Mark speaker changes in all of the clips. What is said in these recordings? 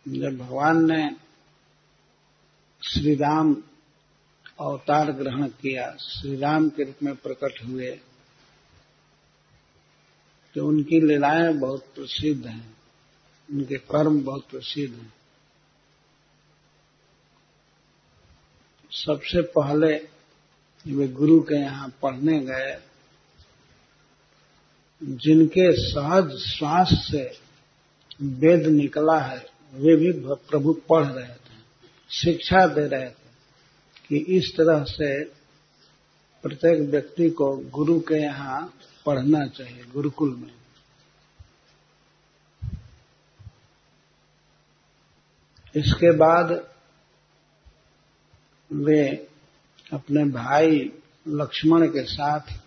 Speaker 1: जब भगवान ने श्री राम अवतार ग्रहण किया, श्री राम के रूप में प्रकट हुए, तो उनकी लीलाएं बहुत प्रसिद्ध हैं, उनके कर्म बहुत प्रसिद्ध हैं। सबसे पहले वे गुरु के यहाँ पढ़ने गए, जिनके सहज श्वास से वेद निकला है, वे भी प्रभु पढ़ रहे थे, शिक्षा दे रहे थे कि इस तरह से प्रत्येक व्यक्ति को गुरु के यहाँ पढ़ना चाहिए, गुरुकुल में। इसके बाद वे अपने भाई लक्ष्मण के साथ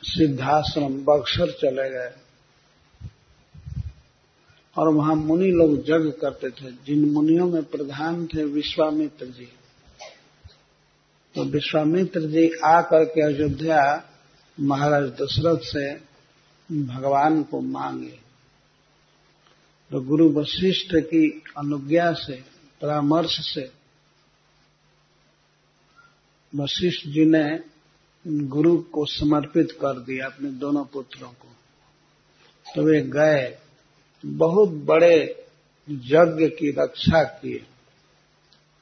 Speaker 1: सिद्धाश्रम बक्सर चले गए और वहां मुनि लोग यज्ञ करते थे। जिन मुनियों में प्रधान थे विश्वामित्र जी। तो विश्वामित्र जी आकर के अयोध्या महाराज दशरथ से भगवान को मांगे, तो गुरु वशिष्ठ की अनुज्ञा से, परामर्श से वशिष्ठ जी ने गुरु को समर्पित कर दिया अपने दोनों पुत्रों को। तो वे गए, बहुत बड़े यज्ञ की रक्षा किए,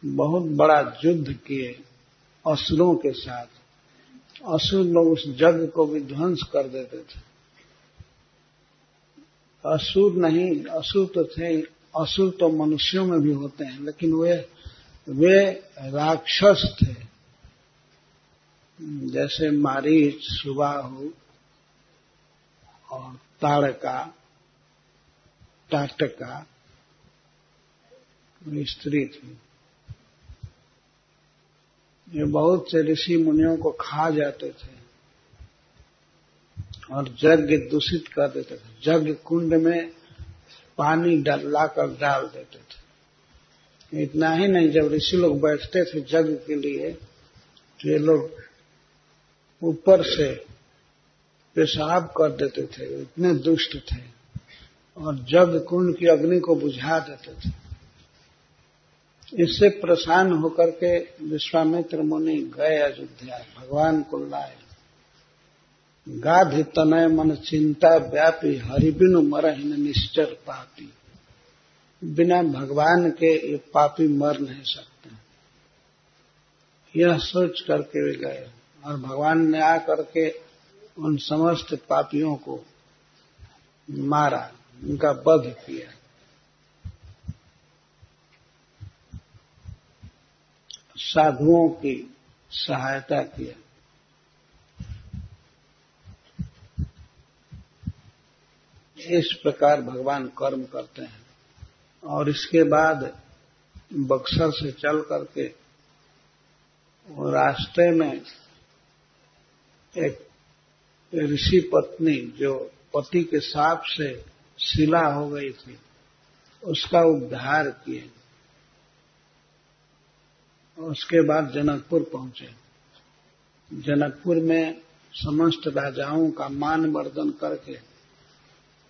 Speaker 1: बहुत बड़ा युद्ध किए असुरों के साथ। असुर लोग उस यज्ञ को विध्वंस कर देते थे। असुर नहीं, असुर तो थे, असुर तो मनुष्यों में भी होते हैं, लेकिन वे राक्षस थे। जैसे मारीच, सुबाहु और ताड़का, टाटका स्त्री थी। ये बहुत से ऋषि मुनियों को खा जाते थे और यज्ञ दूषित कर देते थे। यज्ञ कुंड में पानी लाकर डाल देते थे। इतना ही नहीं, जब ऋषि लोग बैठते थे यज्ञ के लिए, तो ये लोग ऊपर से पेशाब कर देते थे, इतने दुष्ट थे, और यज्ञ कुंड की अग्नि को बुझा देते थे। इससे परेशान होकर के विश्वामित्र मुनि गए अयोध्या, भगवान को लाए। गाधि तनय मन चिंता व्यापी, हरि बिनु मरहिन निश्चर पापी। बिना भगवान के ये पापी मर नहीं सकते। यह सोच करके वे गए और भगवान ने आकर के उन समस्त पापियों को मारा, उनका वध किया। साधुओं की सहायता किया। इस प्रकार भगवान कर्म करते हैं। और इसके बाद बक्सर से चल करके रास्ते में एक ऋषि पत्नी, जो पति के शाप से शिला हो गई थी, उसका उद्धार किए। उसके बाद जनकपुर पहुंचे। जनकपुर में समस्त राजाओं का मान वर्धन करके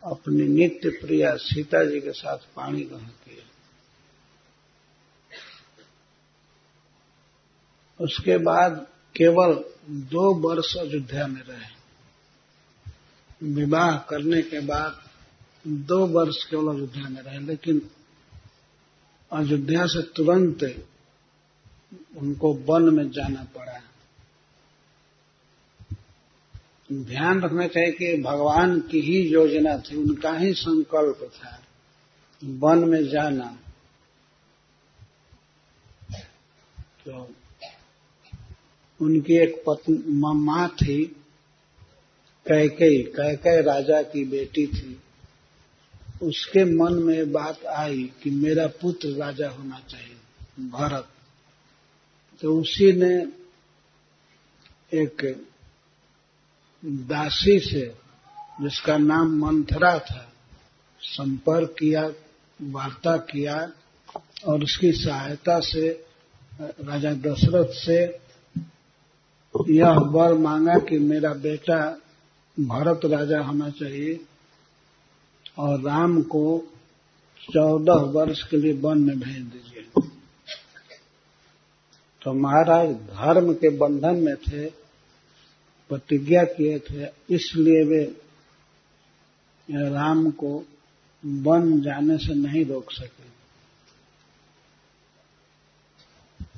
Speaker 1: अपनी नित्य प्रिया सीता जी के साथ पाणी ग्रहण किया। उसके बाद केवल 2 वर्ष अयोध्या में रहे। विवाह करने के बाद 2 वर्ष केवल अयोध्या में रहे, लेकिन अयोध्या से तुरंत उनको वन में जाना पड़ा। ध्यान रखना चाहिए कि भगवान की ही योजना थी, उनका ही संकल्प था वन में जाना। तो उनकी एक पत्नी मां थी, कैकेयी राजा की बेटी थी। उसके मन में बात आई कि मेरा पुत्र राजा होना चाहिए, भरत। तो उसी ने एक दासी से, जिसका नाम मंथरा था, संपर्क किया, वार्ता किया और उसकी सहायता से राजा दशरथ से यह वर मांगा कि मेरा बेटा भरत राजा होना चाहिए। और राम को 14 वर्ष के लिए वन में भेज दीजिए। तो महाराज धर्म के बंधन में थे, प्रतिज्ञा किए थे, इसलिए वे राम को वन जाने से नहीं रोक सके।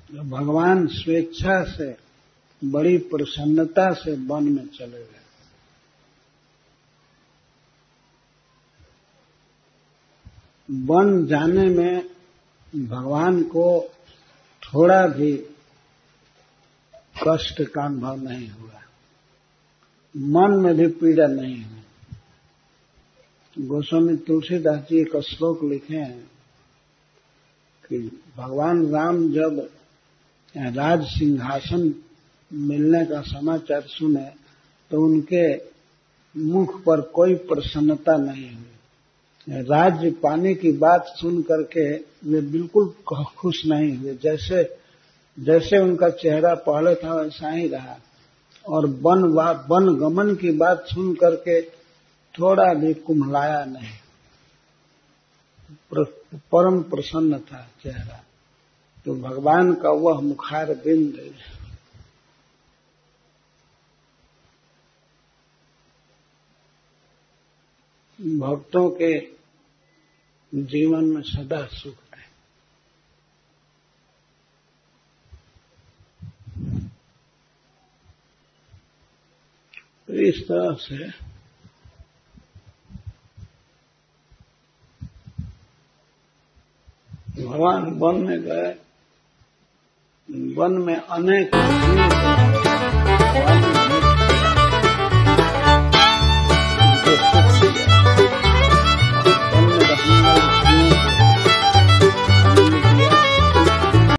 Speaker 1: तो भगवान स्वेच्छा से बड़ी प्रसन्नता से वन में चले गए। वन जाने में भगवान को थोड़ा भी कष्ट का अनुभव नहीं हुआ, मन में भी पीड़ा नहीं हुई। गोस्वामी तुलसीदास जी एक श्लोक लिखे हैं कि भगवान राम जब राज सिंहासन मिलने का समाचार सुने तो उनके मुख पर कोई प्रसन्नता नहीं हुई। राज्य पाने की बात सुन करके वे बिल्कुल खुश नहीं हुए, जैसे उनका चेहरा पहले था वैसा ही रहा। और वन गमन की बात सुन करके थोड़ा भी कुम्हलाया नहीं, परम प्रसन्न था चेहरा। तो भगवान का वह मुखार बिंद भक्तों के जीवन में सदा सुख है। तो इस तरह से भगवान वन में गए। वन में अनेक